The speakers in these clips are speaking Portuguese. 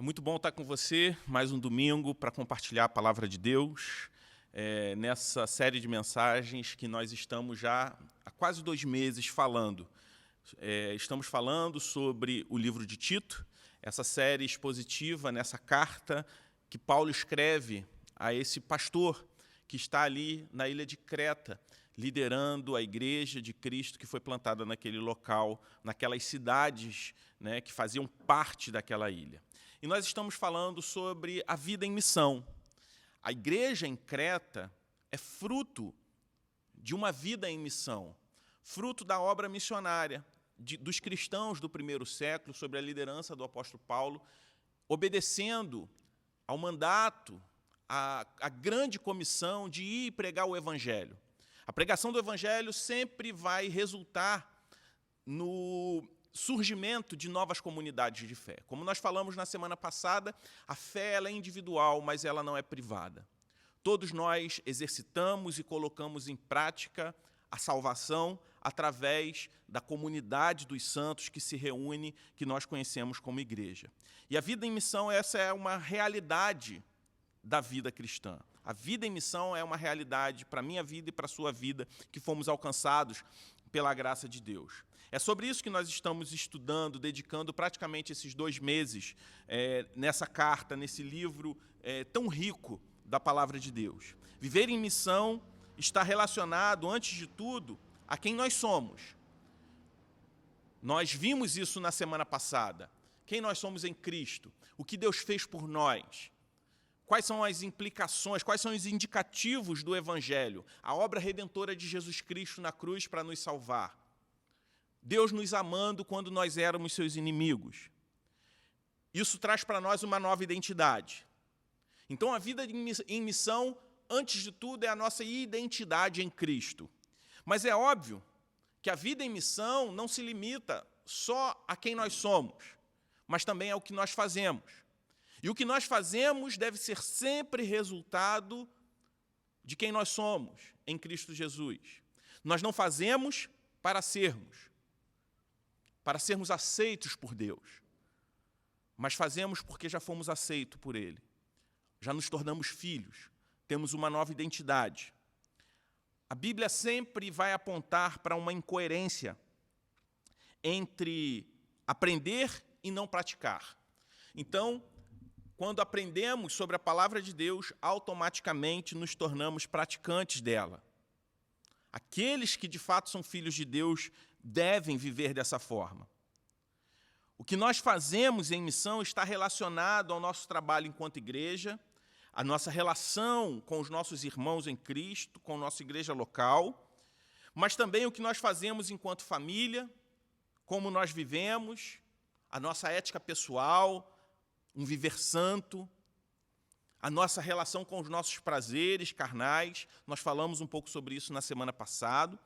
Muito bom estar com você, mais um domingo, para compartilhar a palavra de Deus, nessa série de mensagens que nós estamos já há quase 2 meses falando. Estamos falando sobre o livro de Tito, essa série expositiva, nessa carta que Paulo escreve a esse pastor que está ali na ilha de Creta, liderando a igreja de Cristo que foi plantada naquele local, naquelas cidades, né, que faziam parte daquela ilha. E nós estamos falando sobre a vida em missão. A igreja em Creta é fruto de uma vida em missão, fruto da obra missionária dos cristãos do primeiro século, sob a liderança do apóstolo Paulo, obedecendo ao mandato, à grande comissão de ir pregar o evangelho. A pregação do evangelho sempre vai resultar no surgimento de novas comunidades de fé. Como nós falamos na semana passada, a fé ela é individual, mas ela não é privada. Todos nós exercitamos e colocamos em prática a salvação através da comunidade dos santos que se reúne, que nós conhecemos como igreja. E a vida em missão, essa é uma realidade da vida cristã. A vida em missão é uma realidade para a minha vida e para a sua vida, que fomos alcançados pela graça de Deus. É sobre isso que nós estamos estudando, dedicando praticamente esses 2 meses nessa carta, nesse livro tão rico da palavra de Deus. Viver em missão está relacionado, antes de tudo, a quem nós somos. Nós vimos isso na semana passada. Quem nós somos em Cristo, o que Deus fez por nós. Quais são as implicações, quais são os indicativos do Evangelho? A obra redentora de Jesus Cristo na cruz para nos salvar. Deus nos amando quando nós éramos seus inimigos. Isso traz para nós uma nova identidade. Então, a vida em missão, antes de tudo, é a nossa identidade em Cristo. Mas é óbvio que a vida em missão não se limita só a quem nós somos, mas também ao que nós fazemos. E o que nós fazemos deve ser sempre resultado de quem nós somos em Cristo Jesus. Nós não fazemos para sermos aceitos por Deus, mas fazemos porque já fomos aceitos por Ele. Já nos tornamos filhos, temos uma nova identidade. A Bíblia sempre vai apontar para uma incoerência entre aprender e não praticar. Então, quando aprendemos sobre a palavra de Deus, automaticamente nos tornamos praticantes dela. Aqueles que de fato são filhos de Deus devem viver dessa forma. O que nós fazemos em missão está relacionado ao nosso trabalho enquanto igreja, a nossa relação com os nossos irmãos em Cristo, com a nossa igreja local, mas também o que nós fazemos enquanto família, como nós vivemos, a nossa ética pessoal, um viver santo, a nossa relação com os nossos prazeres carnais, nós falamos um pouco sobre isso na semana passada,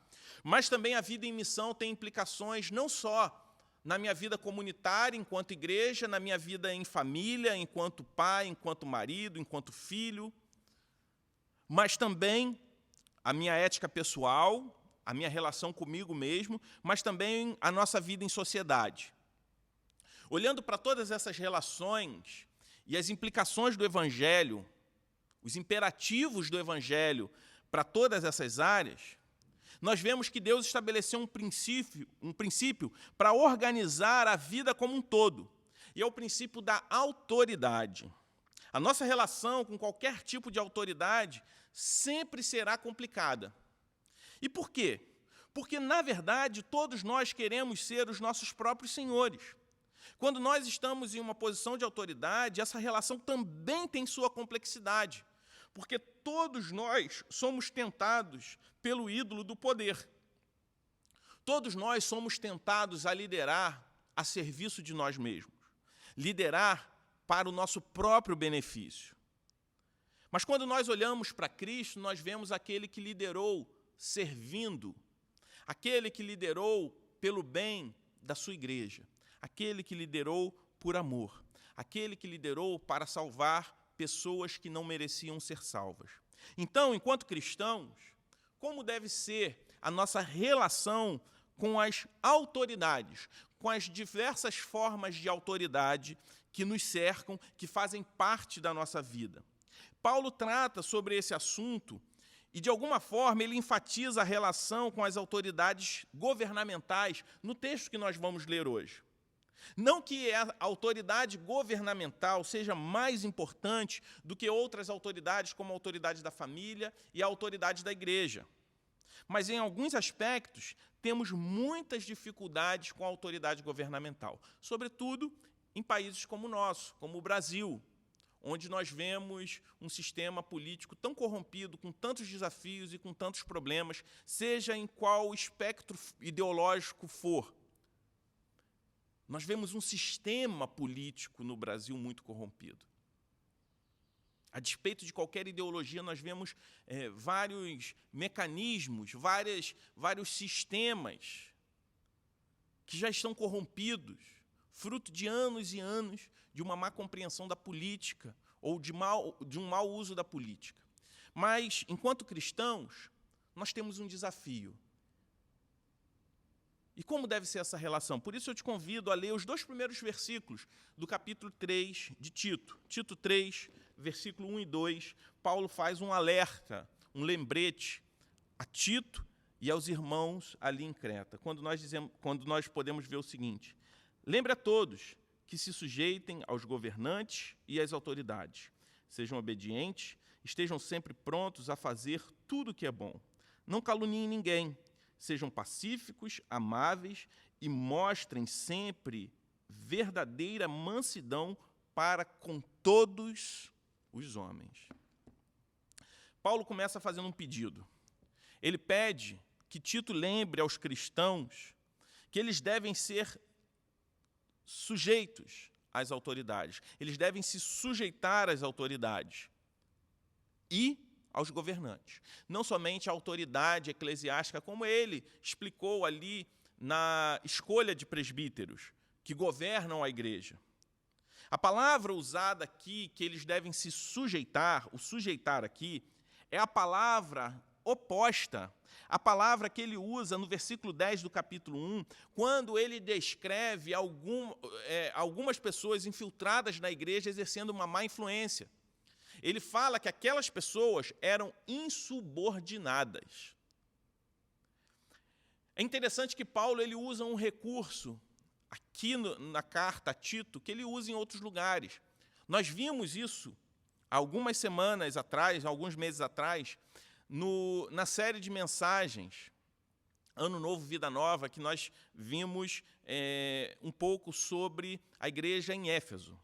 mas também a vida em missão tem implicações não só na minha vida comunitária, enquanto igreja, na minha vida em família, enquanto pai, enquanto marido, enquanto filho, mas também a minha ética pessoal, a minha relação comigo mesmo, mas também a nossa vida em sociedade. Olhando para todas essas relações e as implicações do Evangelho, os imperativos do Evangelho para todas essas áreas, nós vemos que Deus estabeleceu um princípio para organizar a vida como um todo, e é o princípio da autoridade. A nossa relação com qualquer tipo de autoridade sempre será complicada. E por quê? Porque, na verdade, todos nós queremos ser os nossos próprios senhores. Quando nós estamos em uma posição de autoridade, essa relação também tem sua complexidade, porque todos nós somos tentados pelo ídolo do poder. Todos nós somos tentados a liderar a serviço de nós mesmos, liderar para o nosso próprio benefício. Mas quando nós olhamos para Cristo, nós vemos aquele que liderou servindo, aquele que liderou pelo bem da sua igreja, aquele que liderou por amor, aquele que liderou para salvar pessoas que não mereciam ser salvas. Então, enquanto cristãos, como deve ser a nossa relação com as autoridades, com as diversas formas de autoridade que nos cercam, que fazem parte da nossa vida. Paulo trata sobre esse assunto e, de alguma forma, ele enfatiza a relação com as autoridades governamentais no texto que nós vamos ler hoje. Não que a autoridade governamental seja mais importante do que outras autoridades, como a autoridade da família e a autoridade da igreja. Mas, em alguns aspectos, temos muitas dificuldades com a autoridade governamental, sobretudo em países como o nosso, como o Brasil, onde nós vemos um sistema político tão corrompido, com tantos desafios e com tantos problemas, seja em qual espectro ideológico for. Nós vemos um sistema político no Brasil muito corrompido. A despeito de qualquer ideologia, nós vemos vários mecanismos, vários sistemas que já estão corrompidos, fruto de anos e anos de uma má compreensão da política ou de um mau uso da política. Mas, enquanto cristãos, nós temos um desafio. E como deve ser essa relação? Por isso eu te convido a ler os 2 primeiros versículos do capítulo 3 de Tito. Tito 3, versículo 1 e 2, Paulo faz um alerta, um lembrete a Tito e aos irmãos ali em Creta, quando nós podemos ver o seguinte: lembre a todos que se sujeitem aos governantes e às autoridades, sejam obedientes, estejam sempre prontos a fazer tudo o que é bom. Não caluniem ninguém, sejam pacíficos, amáveis e mostrem sempre verdadeira mansidão para com todos os homens. Paulo começa fazendo um pedido. Ele pede que Tito lembre aos cristãos que eles devem ser sujeitos às autoridades. Eles devem se sujeitar às autoridades e aos governantes. Não somente a autoridade eclesiástica, como ele explicou ali na escolha de presbíteros, que governam a igreja. A palavra usada aqui, que eles devem se sujeitar, o sujeitar aqui, é a palavra oposta, a palavra que ele usa no versículo 10 do capítulo 1, quando ele descreve algumas pessoas infiltradas na igreja exercendo uma má influência. Ele fala que aquelas pessoas eram insubordinadas. É interessante que Paulo ele usa um recurso aqui na carta a Tito, que ele usa em outros lugares. Nós vimos isso algumas semanas atrás, alguns meses atrás, na série de mensagens Ano Novo, Vida Nova, que nós vimos um pouco sobre a igreja em Éfeso.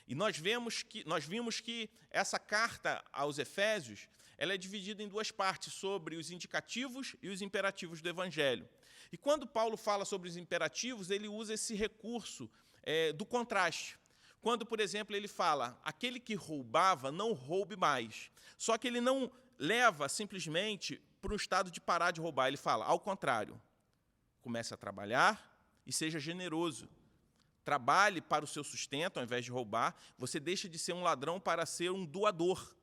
E nós vimos que essa carta aos Efésios ela é dividida em 2 partes, sobre os indicativos e os imperativos do Evangelho. E quando Paulo fala sobre os imperativos, ele usa esse recurso do contraste. Quando, por exemplo, ele fala, aquele que roubava, não roube mais. Só que ele não leva simplesmente para um estado de parar de roubar. Ele fala, ao contrário, comece a trabalhar e seja generoso. Trabalhe para o seu sustento, ao invés de roubar. Você deixa de ser um ladrão para ser um doador.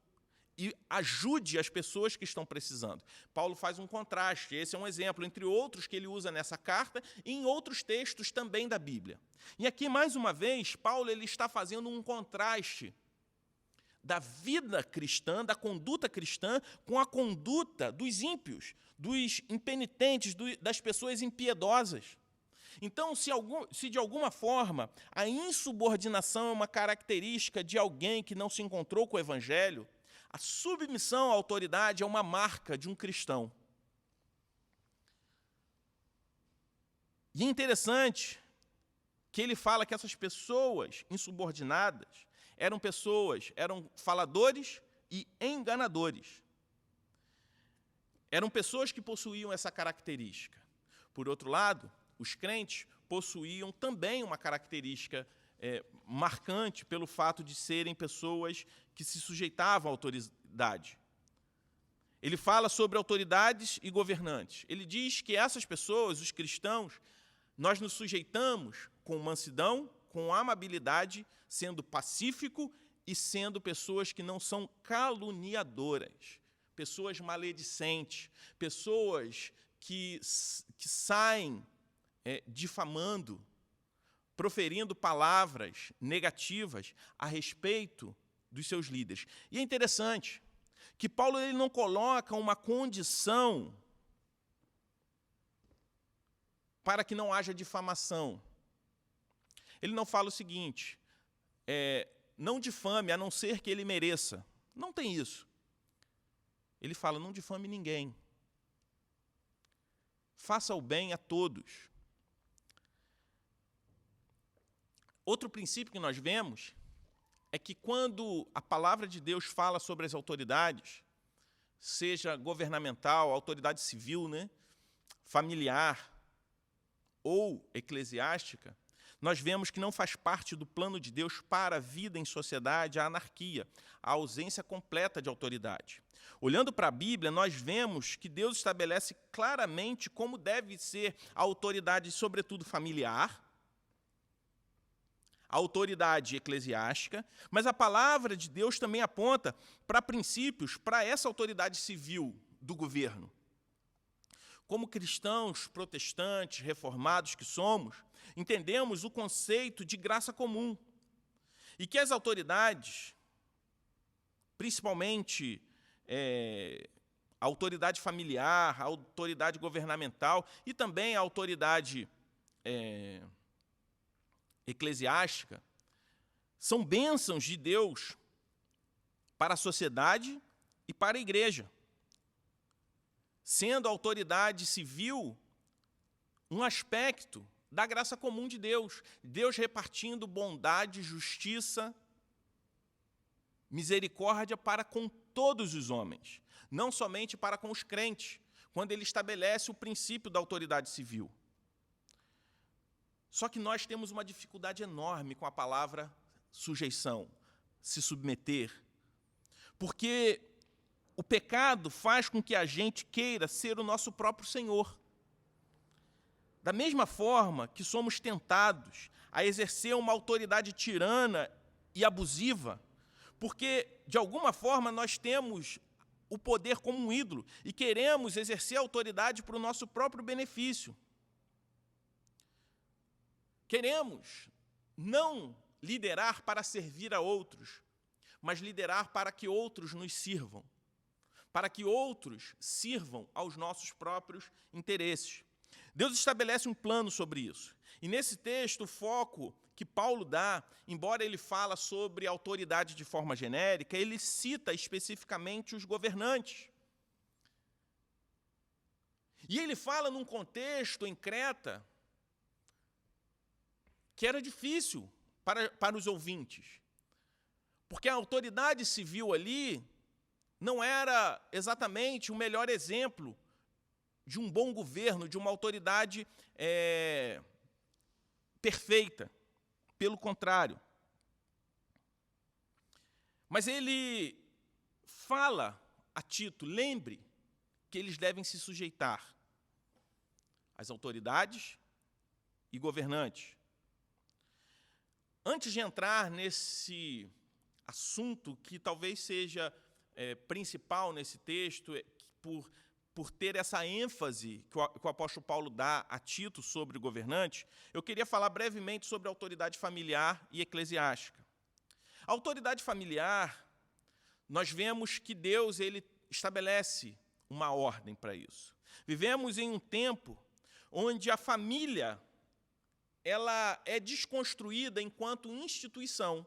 E ajude as pessoas que estão precisando. Paulo faz um contraste. Esse é um exemplo, entre outros, que ele usa nessa carta e em outros textos também da Bíblia. E aqui, mais uma vez, Paulo ele está fazendo um contraste da vida cristã, da conduta cristã, com a conduta dos ímpios, dos impenitentes, das pessoas impiedosas. Então, se de alguma forma a insubordinação é uma característica de alguém que não se encontrou com o Evangelho, a submissão à autoridade é uma marca de um cristão. E é interessante que ele fala que essas pessoas insubordinadas eram faladores e enganadores. Eram pessoas que possuíam essa característica. Por outro lado, os crentes possuíam também uma característica marcante pelo fato de serem pessoas que se sujeitavam à autoridade. Ele fala sobre autoridades e governantes. Ele diz que essas pessoas, os cristãos, nós nos sujeitamos com mansidão, com amabilidade, sendo pacífico e sendo pessoas que não são caluniadoras, pessoas maledicentes, pessoas que saem difamando, proferindo palavras negativas a respeito dos seus líderes. E é interessante que Paulo ele não coloca uma condição para que não haja difamação. Ele não fala o seguinte, não difame, a não ser que ele mereça. Não tem isso. Ele fala, não difame ninguém. Faça o bem a todos. Outro princípio que nós vemos é que quando a palavra de Deus fala sobre as autoridades, seja governamental, autoridade civil, né, familiar ou eclesiástica, nós vemos que não faz parte do plano de Deus para a vida em sociedade a anarquia, a ausência completa de autoridade. Olhando para a Bíblia, nós vemos que Deus estabelece claramente como deve ser a autoridade, sobretudo familiar, a autoridade eclesiástica, mas a palavra de Deus também aponta para princípios para essa autoridade civil do governo. Como cristãos protestantes, reformados que somos, entendemos o conceito de graça comum e que as autoridades, principalmente a autoridade familiar, a autoridade governamental e também a autoridade eclesiástica, são bênçãos de Deus para a sociedade e para a igreja, sendo a autoridade civil um aspecto da graça comum de Deus, Deus repartindo bondade, justiça, misericórdia para com todos os homens, não somente para com os crentes, quando ele estabelece o princípio da autoridade civil. Só que nós temos uma dificuldade enorme com a palavra sujeição, se submeter, porque o pecado faz com que a gente queira ser o nosso próprio Senhor. Da mesma forma que somos tentados a exercer uma autoridade tirana e abusiva, porque, de alguma forma, nós temos o poder como um ídolo e queremos exercer a autoridade para o nosso próprio benefício. Queremos não liderar para servir a outros, mas liderar para que outros nos sirvam, para que outros sirvam aos nossos próprios interesses. Deus estabelece um plano sobre isso. E nesse texto, o foco que Paulo dá, embora ele fala sobre autoridade de forma genérica, ele cita especificamente os governantes. E ele fala num contexto em Creta que era difícil para os ouvintes, porque a autoridade civil ali não era exatamente o melhor exemplo de um bom governo, de uma autoridade perfeita. Pelo contrário. Mas ele fala a Tito, lembre que eles devem se sujeitar às autoridades e governantes. Antes de entrar nesse assunto que talvez seja principal nesse texto, por ter essa ênfase que o apóstolo Paulo dá a Tito sobre o governante, eu queria falar brevemente sobre a autoridade familiar e eclesiástica. A autoridade familiar, nós vemos que Deus ele estabelece uma ordem para isso. Vivemos em um tempo onde a família ela é desconstruída enquanto instituição.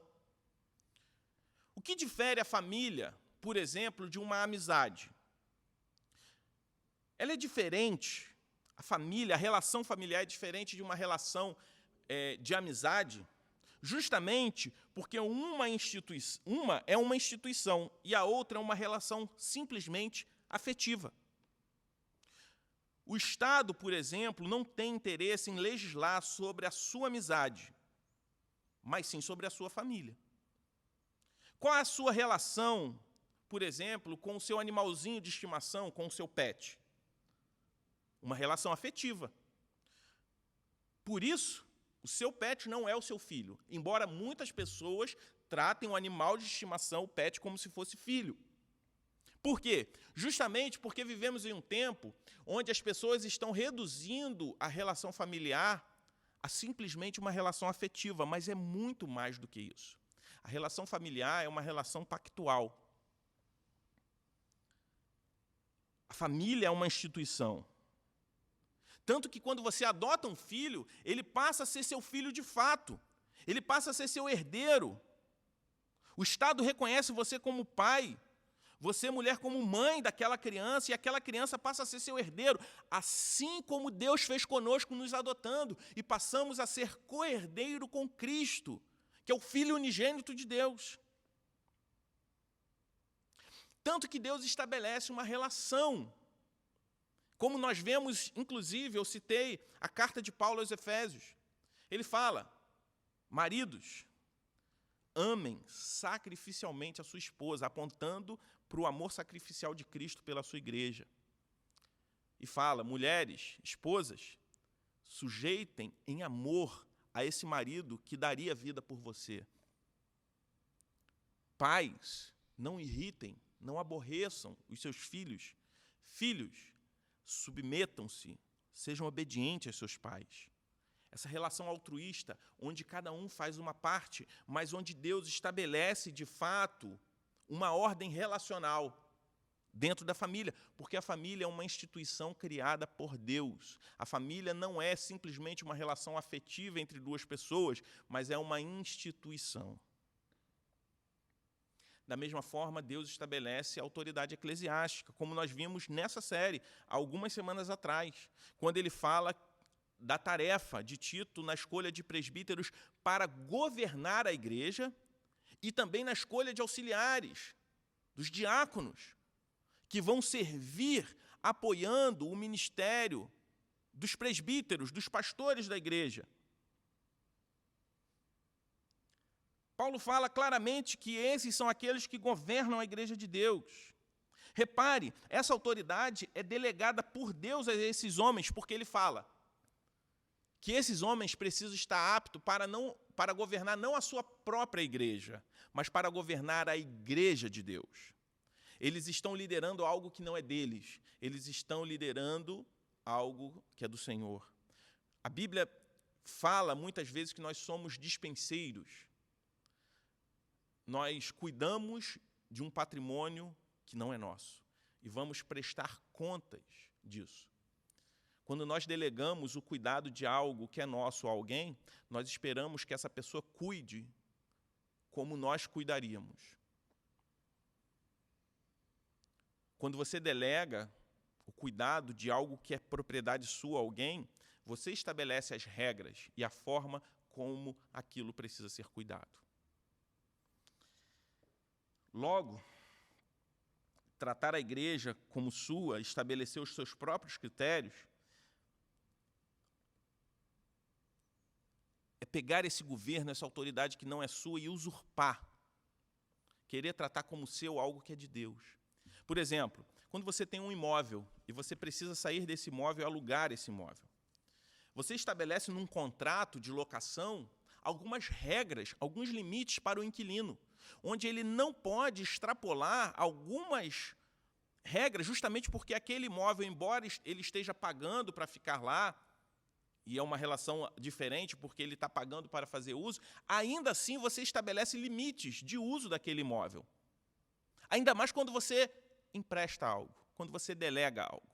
O que difere a família, por exemplo, de uma amizade? Ela é diferente, a família, a relação familiar é diferente de uma relação de amizade, justamente porque uma é uma instituição e a outra é uma relação simplesmente afetiva. O Estado, por exemplo, não tem interesse em legislar sobre a sua amizade, mas sim sobre a sua família. Qual é a sua relação, por exemplo, com o seu animalzinho de estimação, com o seu pet? Uma relação afetiva. Por isso, o seu pet não é o seu filho, embora muitas pessoas tratem o animal de estimação, o pet, como se fosse filho. Por quê? Justamente porque vivemos em um tempo onde as pessoas estão reduzindo a relação familiar a simplesmente uma relação afetiva, mas é muito mais do que isso. A relação familiar é uma relação pactual. A família é uma instituição. Tanto que quando você adota um filho, ele passa a ser seu filho de fato. Ele passa a ser seu herdeiro. O Estado reconhece você como pai, você, mulher, como mãe daquela criança, e aquela criança passa a ser seu herdeiro, assim como Deus fez conosco nos adotando, e passamos a ser co-herdeiro com Cristo, que é o Filho unigênito de Deus. Tanto que Deus estabelece uma relação. Como nós vemos, inclusive, eu citei a carta de Paulo aos Efésios. Ele fala, maridos, amem sacrificialmente a sua esposa, apontando para o amor sacrificial de Cristo pela sua igreja. E fala, mulheres, esposas, sujeitem em amor a esse marido que daria vida por você. Pais, não irritem, não aborreçam os seus filhos. Filhos, submetam-se, sejam obedientes aos seus pais. Essa relação altruísta, onde cada um faz uma parte, mas onde Deus estabelece, de fato, uma ordem relacional dentro da família, porque a família é uma instituição criada por Deus. A família não é simplesmente uma relação afetiva entre duas pessoas, mas é uma instituição. Da mesma forma, Deus estabelece a autoridade eclesiástica, como nós vimos nessa série, algumas semanas atrás, quando ele fala da tarefa de Tito na escolha de presbíteros para governar a igreja e também na escolha de auxiliares, dos diáconos, que vão servir apoiando o ministério dos presbíteros, dos pastores da igreja. Paulo fala claramente que esses são aqueles que governam a igreja de Deus. Repare, essa autoridade é delegada por Deus a esses homens, porque ele fala que esses homens precisam estar aptos para governar não a sua própria igreja, mas para governar a igreja de Deus. Eles estão liderando algo que não é deles, eles estão liderando algo que é do Senhor. A Bíblia fala muitas vezes que nós somos dispenseiros. Nós cuidamos de um patrimônio que não é nosso e vamos prestar contas disso. Quando nós delegamos o cuidado de algo que é nosso a alguém, nós esperamos que essa pessoa cuide como nós cuidaríamos. Quando você delega o cuidado de algo que é propriedade sua a alguém, você estabelece as regras e a forma como aquilo precisa ser cuidado. Logo, tratar a igreja como sua, estabelecer os seus próprios critérios, é pegar esse governo, essa autoridade que não é sua e usurpar. Querer tratar como seu algo que é de Deus. Por exemplo, quando você tem um imóvel e você precisa sair desse imóvel e alugar esse imóvel, você estabelece num contrato de locação algumas regras, alguns limites para o inquilino, onde ele não pode extrapolar algumas regras, justamente porque aquele imóvel, embora ele esteja pagando para ficar lá, e é uma relação diferente porque ele está pagando para fazer uso, ainda assim você estabelece limites de uso daquele imóvel. Ainda mais quando você empresta algo, quando você delega algo.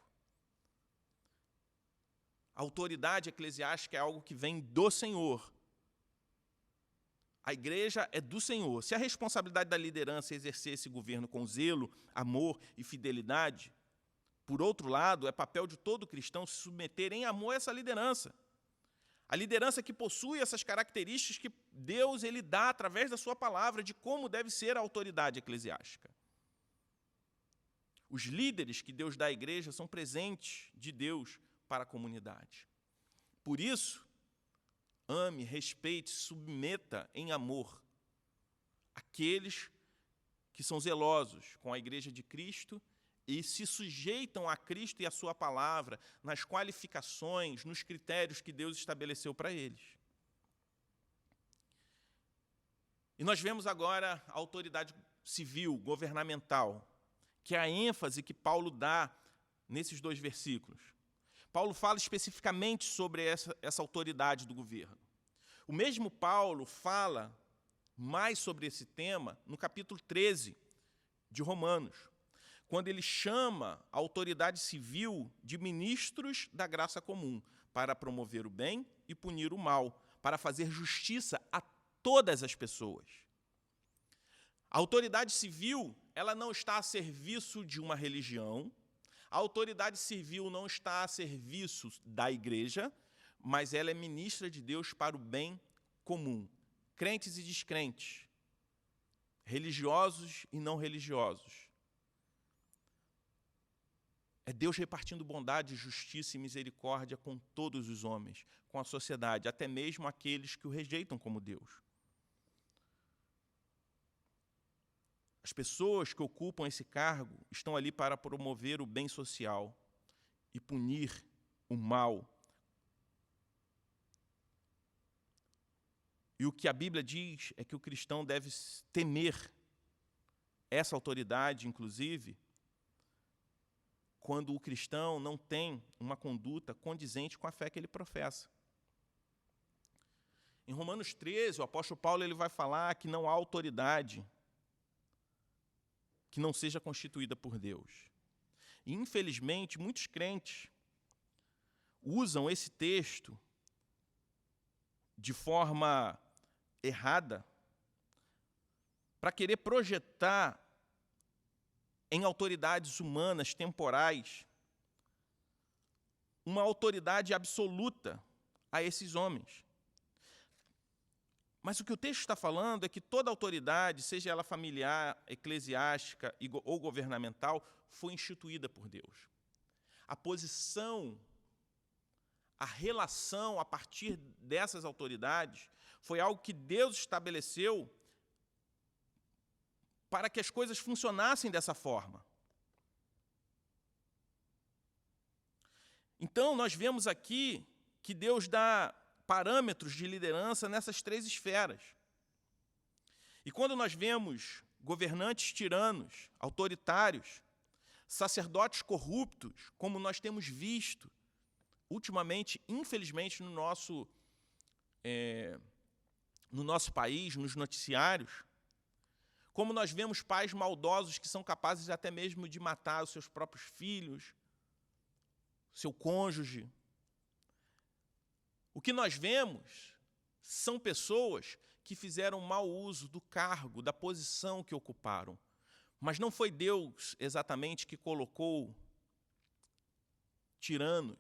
A autoridade eclesiástica é algo que vem do Senhor. A igreja é do Senhor. Se a responsabilidade da liderança é exercer esse governo com zelo, amor e fidelidade, por outro lado, é papel de todo cristão se submeter em amor a essa liderança. A liderança que possui essas características que Deus ele dá através da sua palavra de como deve ser a autoridade eclesiástica. Os líderes que Deus dá à igreja são presentes de Deus para a comunidade. Por isso, ame, respeite, submeta em amor aqueles que são zelosos com a igreja de Cristo e se sujeitam a Cristo e a sua palavra nas qualificações, nos critérios que Deus estabeleceu para eles. E nós vemos agora a autoridade civil, governamental, que é a ênfase que Paulo dá nesses dois versículos. Paulo fala especificamente sobre essa autoridade do governo. O mesmo Paulo fala mais sobre esse tema no capítulo 13 de Romanos, quando ele chama a autoridade civil de ministros da graça comum, para promover o bem e punir o mal, para fazer justiça a todas as pessoas. A autoridade civil, ela não está a serviço de uma religião, a autoridade civil não está a serviço da igreja, mas ela é ministra de Deus para o bem comum. Crentes e descrentes, religiosos e não religiosos. É Deus repartindo bondade, justiça e misericórdia com todos os homens, com a sociedade, até mesmo aqueles que o rejeitam como Deus. As pessoas que ocupam esse cargo estão ali para promover o bem social e punir o mal. E o que a Bíblia diz é que o cristão deve temer essa autoridade, inclusive, quando o cristão não tem uma conduta condizente com a fé que ele professa. Em Romanos 13, o apóstolo Paulo ele vai falar que não há autoridade que não seja constituída por Deus. E, infelizmente, muitos crentes usam esse texto de forma errada para querer projetar em autoridades humanas, temporais, uma autoridade absoluta a esses homens. Mas o que o texto está falando é que toda autoridade, seja ela familiar, eclesiástica ou governamental, foi instituída por Deus. A posição, a relação a partir dessas autoridades foi algo que Deus estabeleceu para que as coisas funcionassem dessa forma. Então, nós vemos aqui que Deus dá parâmetros de liderança nessas três esferas. E quando nós vemos governantes tiranos, autoritários, sacerdotes corruptos, como nós temos visto ultimamente, infelizmente, no nosso país, nos noticiários, como nós vemos pais maldosos que são capazes até mesmo de matar os seus próprios filhos, seu cônjuge. O que nós vemos são pessoas que fizeram mau uso do cargo, da posição que ocuparam. Mas não foi Deus exatamente que colocou tiranos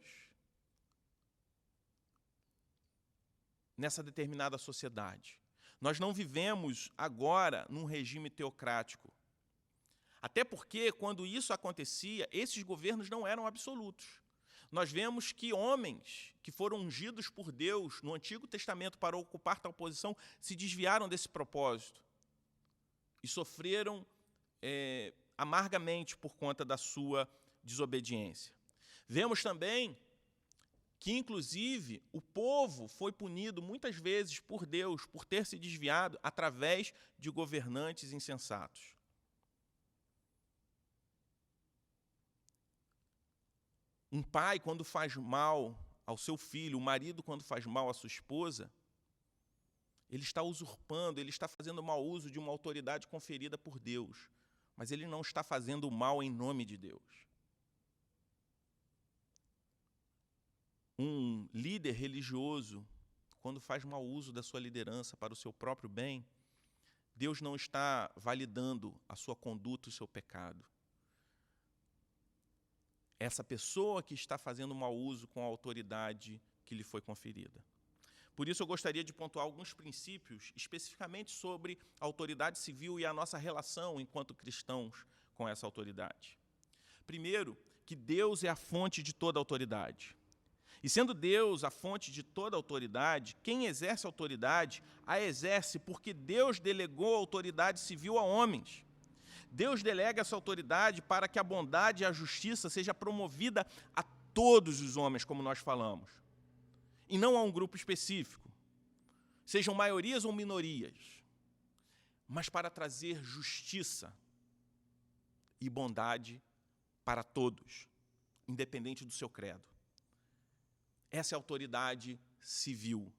nessa determinada sociedade. Nós não vivemos agora num regime teocrático. Até porque, quando isso acontecia, esses governos não eram absolutos. Nós vemos que homens que foram ungidos por Deus no Antigo Testamento para ocupar tal posição se desviaram desse propósito e sofreram amargamente por conta da sua desobediência. Vemos também que, inclusive, o povo foi punido muitas vezes por Deus por ter se desviado através de governantes insensatos. Um pai, quando faz mal ao seu filho, o marido, quando faz mal à sua esposa, ele está usurpando, ele está fazendo mau uso de uma autoridade conferida por Deus, mas ele não está fazendo o mal em nome de Deus. Um líder religioso, quando faz mau uso da sua liderança para o seu próprio bem, Deus não está validando a sua conduta e o seu pecado. Essa pessoa que está fazendo mau uso com a autoridade que lhe foi conferida. Por isso, eu gostaria de pontuar alguns princípios, especificamente sobre a autoridade civil e a nossa relação enquanto cristãos com essa autoridade. Primeiro, que Deus é a fonte de toda autoridade. E sendo Deus a fonte de toda autoridade, quem exerce autoridade, a exerce porque Deus delegou a autoridade civil a homens. Deus delega essa autoridade para que a bondade e a justiça seja promovida a todos os homens, como nós falamos, e não a um grupo específico, sejam maiorias ou minorias, mas para trazer justiça e bondade para todos, independente do seu credo. Essa é a autoridade civil.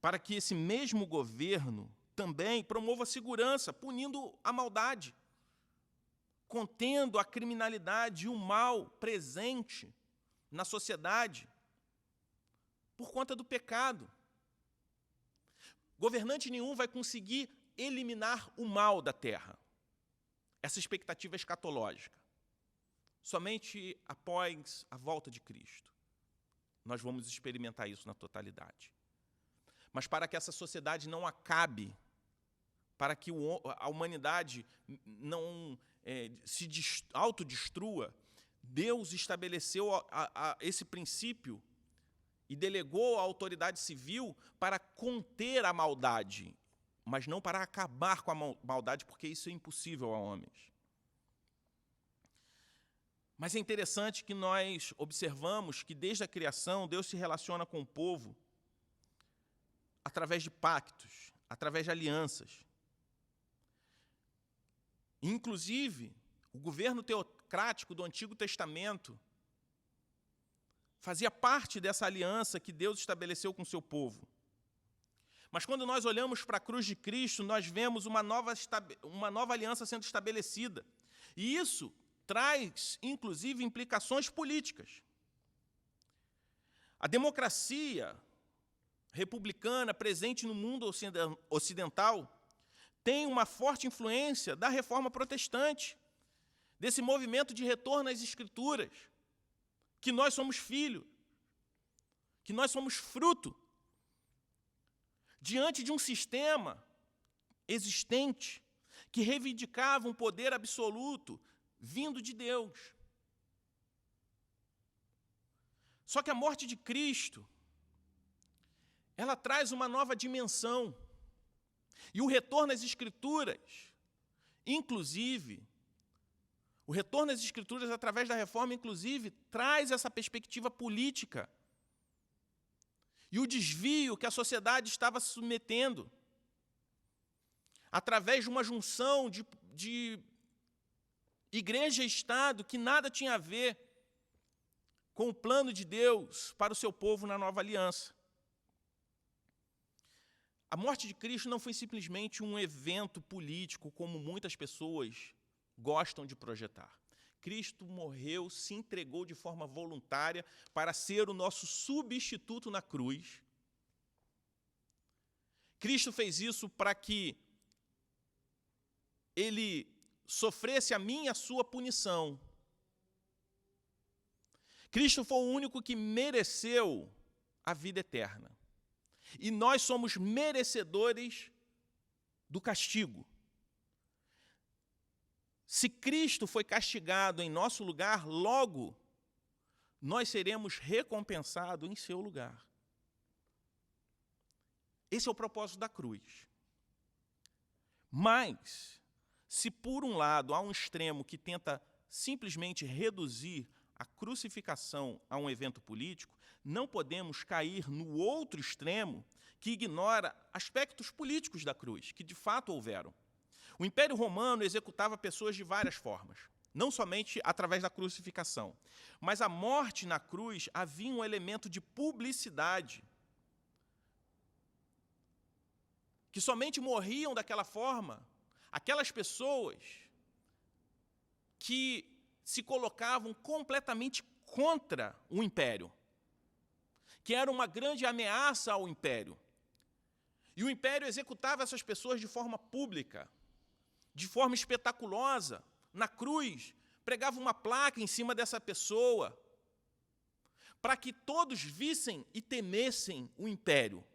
Para que esse mesmo governo também promova a segurança, punindo a maldade, contendo a criminalidade e o mal presente na sociedade por conta do pecado. Governante nenhum vai conseguir eliminar o mal da terra. Essa expectativa escatológica. Somente após a volta de Cristo nós vamos experimentar isso na totalidade. Mas para que essa sociedade não acabe, para que a humanidade não se autodestrua, Deus estabeleceu esse princípio e delegou a autoridade civil para conter a maldade, mas não para acabar com a maldade, porque isso é impossível a homens. Mas é interessante que nós observamos que desde a criação Deus se relaciona com o povo através de pactos, através de alianças. Inclusive, o governo teocrático do Antigo Testamento fazia parte dessa aliança que Deus estabeleceu com o seu povo. Mas quando nós olhamos para a cruz de Cristo, nós vemos uma nova aliança sendo estabelecida. E isso traz, inclusive, implicações políticas. A democracia republicana presente no mundo ocidental tem uma forte influência da reforma protestante, desse movimento de retorno às Escrituras, que nós somos filho, que nós somos fruto, diante de um sistema existente que reivindicava um poder absoluto vindo de Deus. Só que a morte de Cristo, ela traz uma nova dimensão. E o retorno às Escrituras, inclusive, o retorno às Escrituras através da reforma, inclusive, traz essa perspectiva política. E o desvio que a sociedade estava se submetendo, através de uma junção de igreja e Estado que nada tinha a ver com o plano de Deus para o seu povo na nova aliança. A morte de Cristo não foi simplesmente um evento político, como muitas pessoas gostam de projetar. Cristo morreu, se entregou de forma voluntária para ser o nosso substituto na cruz. Cristo fez isso para que ele sofresse a minha e a sua punição. Cristo foi o único que mereceu a vida eterna. E nós somos merecedores do castigo. Se Cristo foi castigado em nosso lugar, logo nós seremos recompensados em seu lugar. Esse é o propósito da cruz. Mas, se por um lado há um extremo que tenta simplesmente reduzir a crucificação a um evento político, não podemos cair no outro extremo que ignora aspectos políticos da cruz, que de fato houveram. O Império Romano executava pessoas de várias formas, não somente através da crucificação, mas a morte na cruz havia um elemento de publicidade, que somente morriam daquela forma aquelas pessoas que se colocavam completamente contra o Império, que era uma grande ameaça ao Império. E o Império executava essas pessoas de forma pública, de forma espetaculosa, na cruz, pregava uma placa em cima dessa pessoa, para que todos vissem e temessem o Império.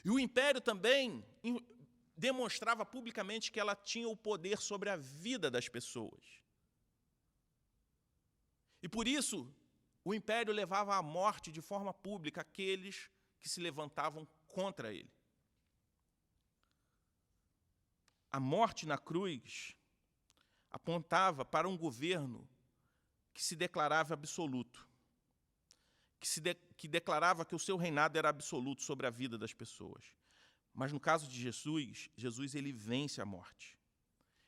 E o Império também demonstrava publicamente que ela tinha o poder sobre a vida das pessoas. E por isso, o Império levava à morte de forma pública aqueles que se levantavam contra ele. A morte na cruz apontava para um governo que se declarava absoluto, que declarava que o seu reinado era absoluto sobre a vida das pessoas. Mas no caso de Jesus ele vence a morte.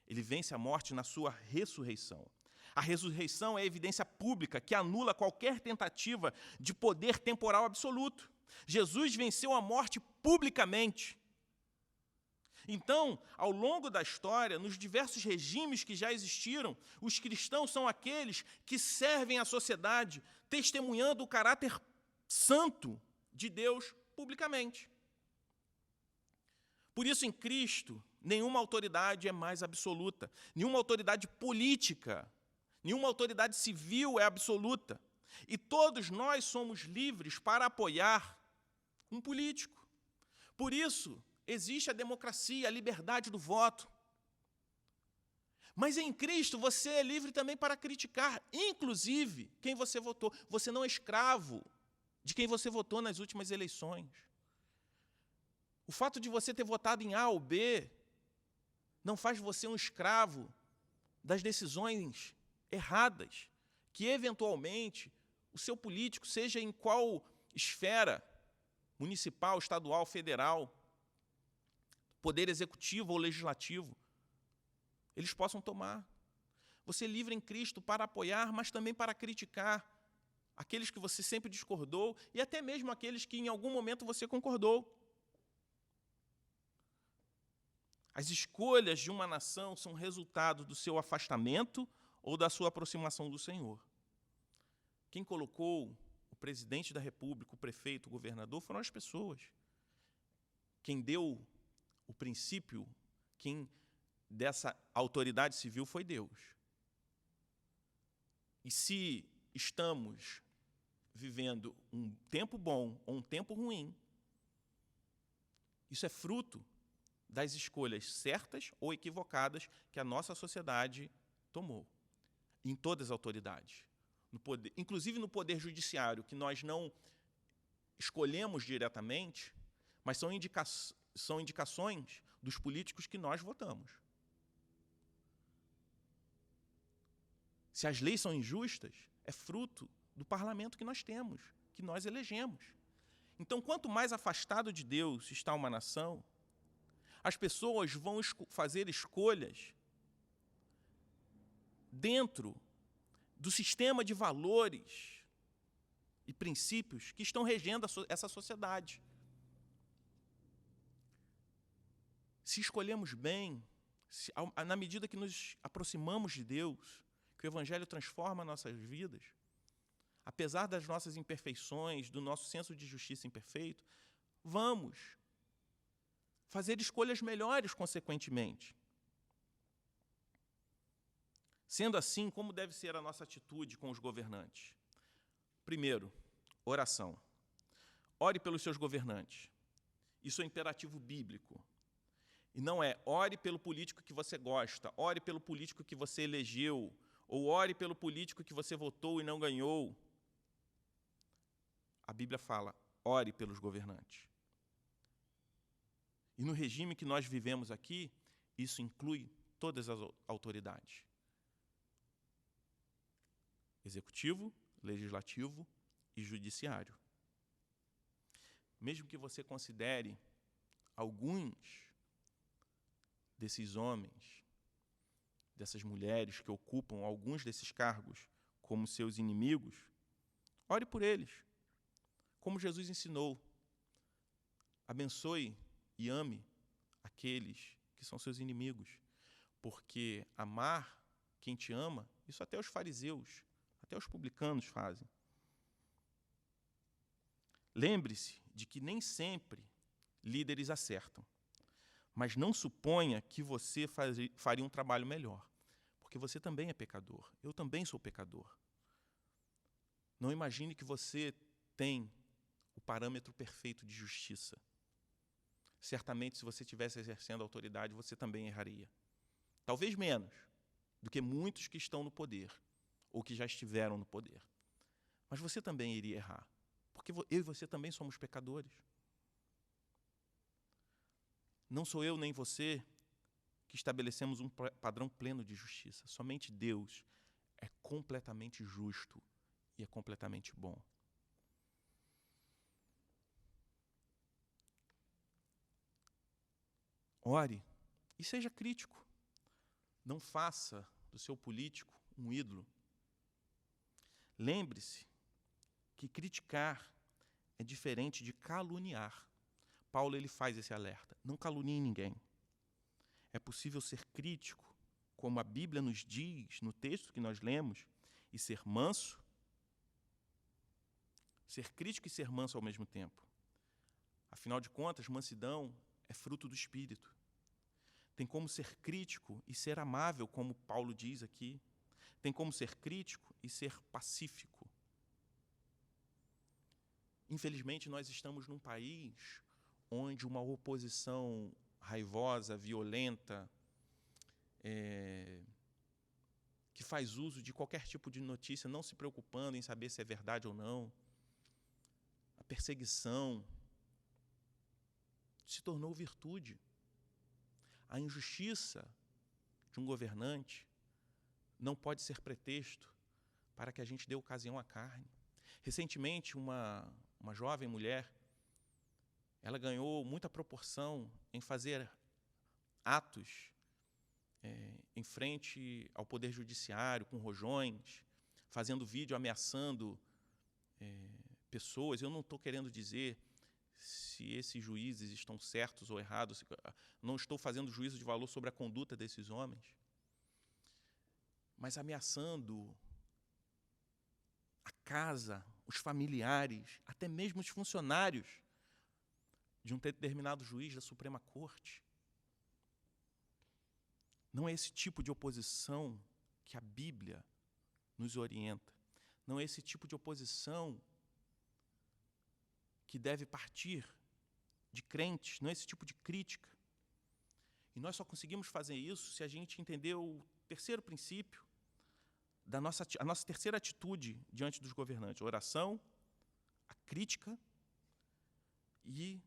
Ele vence a morte na sua ressurreição. A ressurreição é a evidência pública que anula qualquer tentativa de poder temporal absoluto. Jesus venceu a morte publicamente. Então, ao longo da história, nos diversos regimes que já existiram, os cristãos são aqueles que servem à sociedade, testemunhando o caráter santo de Deus publicamente. Por isso, em Cristo, nenhuma autoridade é mais absoluta, nenhuma autoridade política, nenhuma autoridade civil é absoluta. E todos nós somos livres para apoiar um político. Por isso, existe a democracia, a liberdade do voto. Mas em Cristo você é livre também para criticar, inclusive, quem você votou. Você não é escravo de quem você votou nas últimas eleições. O fato de você ter votado em A ou B não faz você um escravo das decisões erradas que, eventualmente, o seu político, seja em qual esfera, municipal, estadual, federal, poder executivo ou legislativo, eles possam tomar. Você é livre em Cristo para apoiar, mas também para criticar aqueles que você sempre discordou e até mesmo aqueles que em algum momento você concordou. As escolhas de uma nação são resultado do seu afastamento ou da sua aproximação do Senhor. Quem colocou o presidente da República, o prefeito, o governador, foram as pessoas. Quem deu o princípio, quem dessa autoridade civil foi Deus. E se estamos vivendo um tempo bom ou um tempo ruim, isso é fruto das escolhas certas ou equivocadas que a nossa sociedade tomou, em todas as autoridades. No poder, inclusive no poder judiciário, que nós não escolhemos diretamente, mas são indicações dos políticos que nós votamos. Se as leis são injustas, é fruto do parlamento que nós temos, que nós elegemos. Então, quanto mais afastado de Deus está uma nação, as pessoas vão fazer escolhas dentro do sistema de valores e princípios que estão regendo essa sociedade. Se escolhemos bem, na medida que nos aproximamos de Deus, que o Evangelho transforma nossas vidas, apesar das nossas imperfeições, do nosso senso de justiça imperfeito, vamos fazer escolhas melhores, consequentemente. Sendo assim, como deve ser a nossa atitude com os governantes? Primeiro, oração. Ore pelos seus governantes. Isso é imperativo bíblico. E não é ore pelo político que você gosta, ore pelo político que você elegeu, ou ore pelo político que você votou e não ganhou. A Bíblia fala, ore pelos governantes. E no regime que nós vivemos aqui, isso inclui todas as autoridades. Executivo, legislativo e judiciário. Mesmo que você considere alguns desses homens, dessas mulheres que ocupam alguns desses cargos como seus inimigos, ore por eles, como Jesus ensinou. Abençoe e ame aqueles que são seus inimigos, porque amar quem te ama, isso até os fariseus, até os publicanos fazem. Lembre-se de que nem sempre líderes acertam, mas não suponha que você faria um trabalho melhor, porque você também é pecador, eu também sou pecador. Não imagine que você tem o parâmetro perfeito de justiça. Certamente, se você estivesse exercendo a autoridade, você também erraria. Talvez menos do que muitos que estão no poder, ou que já estiveram no poder. Mas você também iria errar, porque eu e você também somos pecadores. Não sou eu nem você que estabelecemos um padrão pleno de justiça. Somente Deus é completamente justo e é completamente bom. Ore e seja crítico. Não faça do seu político um ídolo. Lembre-se que criticar é diferente de caluniar. Paulo ele faz esse alerta. Não calunie ninguém. É possível ser crítico, como a Bíblia nos diz no texto que nós lemos, e ser manso. Ser crítico e ser manso ao mesmo tempo. Afinal de contas, mansidão é fruto do Espírito. Tem como ser crítico e ser amável, como Paulo diz aqui. Tem como ser crítico e ser pacífico. Infelizmente, nós estamos num país onde uma oposição raivosa, violenta, que faz uso de qualquer tipo de notícia, não se preocupando em saber se é verdade ou não, a perseguição se tornou virtude. A injustiça de um governante não pode ser pretexto para que a gente dê ocasião à carne. Recentemente, uma jovem mulher, ela ganhou muita proporção em fazer atos em frente ao Poder Judiciário, com rojões, fazendo vídeo ameaçando pessoas. Eu não estou querendo dizer se esses juízes estão certos ou errados, não estou fazendo juízo de valor sobre a conduta desses homens, mas ameaçando a casa, os familiares, até mesmo os funcionários de um determinado juiz da Suprema Corte. Não é esse tipo de oposição que a Bíblia nos orienta. Não é esse tipo de oposição que deve partir de crentes, não é esse tipo de crítica. E nós só conseguimos fazer isso se a gente entender o terceiro princípio, a nossa terceira atitude diante dos governantes: a oração, a crítica e,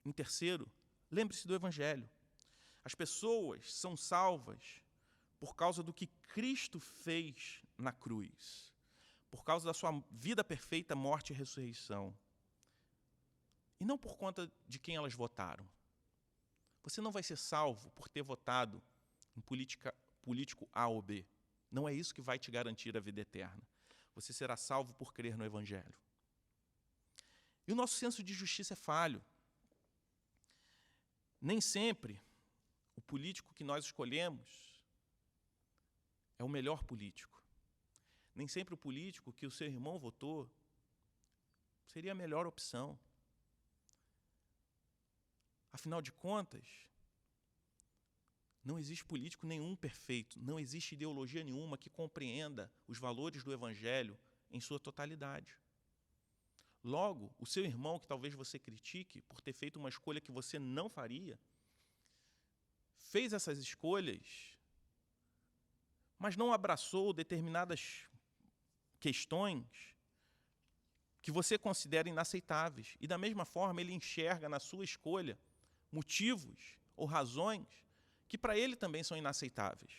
em terceiro, lembre-se do Evangelho. As pessoas são salvas por causa do que Cristo fez na cruz, por causa da sua vida perfeita, morte e ressurreição, e não por conta de quem elas votaram. Você não vai ser salvo por ter votado em político A ou B. Não é isso que vai te garantir a vida eterna. Você será salvo por crer no Evangelho. E o nosso senso de justiça é falho. Nem sempre o político que nós escolhemos é o melhor político. Nem sempre o político que o seu irmão votou seria a melhor opção. Afinal de contas, não existe político nenhum perfeito, não existe ideologia nenhuma que compreenda os valores do Evangelho em sua totalidade. Logo, o seu irmão, que talvez você critique por ter feito uma escolha que você não faria, fez essas escolhas, mas não abraçou determinadas questões que você considera inaceitáveis. E, da mesma forma, ele enxerga na sua escolha motivos ou razões que para ele também são inaceitáveis.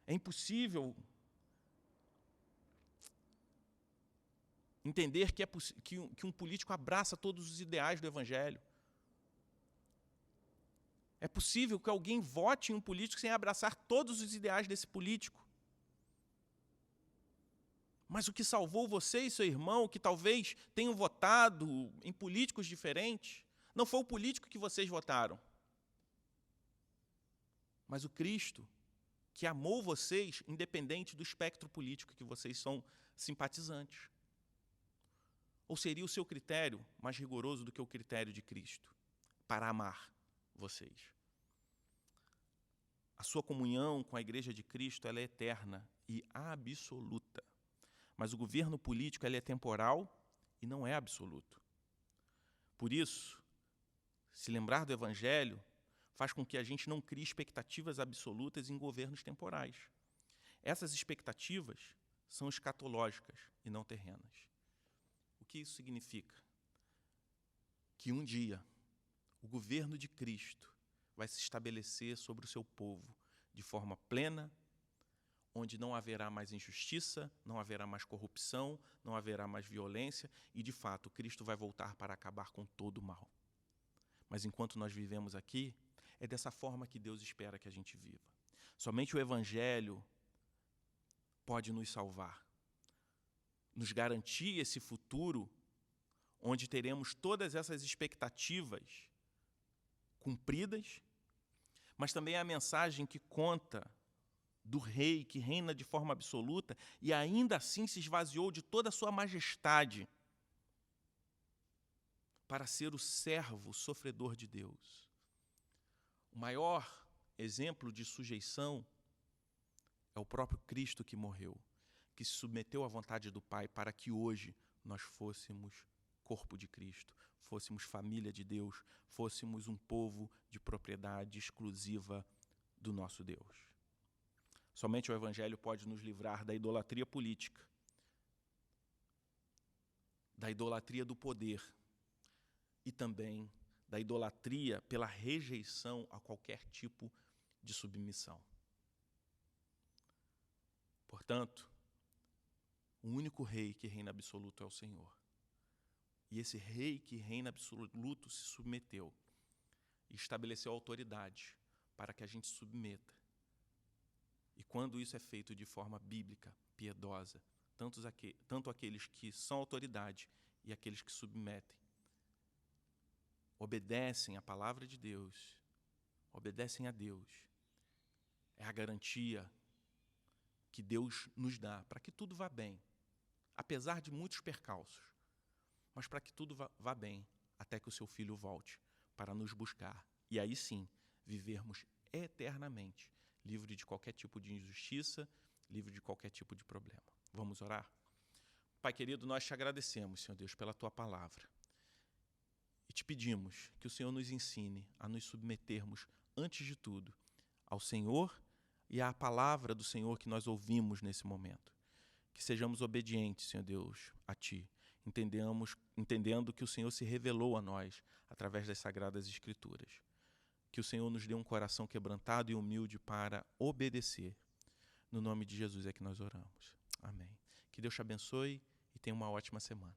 É impossível entender que um político abraça todos os ideais do Evangelho. É possível que alguém vote em um político sem abraçar todos os ideais desse político. Mas o que salvou você e seu irmão, que talvez tenham votado em políticos diferentes, não foi o político que vocês votaram, mas o Cristo, que amou vocês, independente do espectro político que vocês são simpatizantes. Ou seria o seu critério mais rigoroso do que o critério de Cristo para amar vocês? A sua comunhão com a Igreja de Cristo ela é eterna e absoluta. Mas o governo político ele é temporal e não é absoluto. Por isso, se lembrar do Evangelho faz com que a gente não crie expectativas absolutas em governos temporais. Essas expectativas são escatológicas e não terrenas. O que isso significa? Que um dia o governo de Cristo vai se estabelecer sobre o seu povo de forma plena, onde não haverá mais injustiça, não haverá mais corrupção, não haverá mais violência, e, de fato, Cristo vai voltar para acabar com todo o mal. Mas, enquanto nós vivemos aqui, é dessa forma que Deus espera que a gente viva. Somente o Evangelho pode nos salvar, nos garantir esse futuro onde teremos todas essas expectativas cumpridas, mas também a mensagem que conta do rei que reina de forma absoluta e ainda assim se esvaziou de toda a sua majestade para ser o servo sofredor de Deus. O maior exemplo de sujeição é o próprio Cristo que morreu, que se submeteu à vontade do Pai para que hoje nós fôssemos corpo de Cristo, fôssemos família de Deus, fôssemos um povo de propriedade exclusiva do nosso Deus. Somente o Evangelho pode nos livrar da idolatria política, da idolatria do poder e também da idolatria pela rejeição a qualquer tipo de submissão. Portanto, o único rei que reina absoluto é o Senhor. E esse rei que reina absoluto se submeteu e estabeleceu autoridade para que a gente submeta. E quando isso é feito de forma bíblica, piedosa, tanto aqueles que são autoridade e aqueles que submetem, obedecem à palavra de Deus, obedecem a Deus, é a garantia que Deus nos dá para que tudo vá bem, apesar de muitos percalços, mas para que tudo vá bem, até que o seu Filho volte para nos buscar. E aí sim, vivermos eternamente, livre de qualquer tipo de injustiça, livre de qualquer tipo de problema. Vamos orar? Pai querido, nós te agradecemos, Senhor Deus, pela tua palavra. E te pedimos que o Senhor nos ensine a nos submetermos, antes de tudo, ao Senhor e à palavra do Senhor que nós ouvimos nesse momento. Que sejamos obedientes, Senhor Deus, a Ti. Entendendo que o Senhor se revelou a nós através das Sagradas Escrituras. Que o Senhor nos dê um coração quebrantado e humilde para obedecer. No nome de Jesus é que nós oramos. Amém. Que Deus te abençoe e tenha uma ótima semana.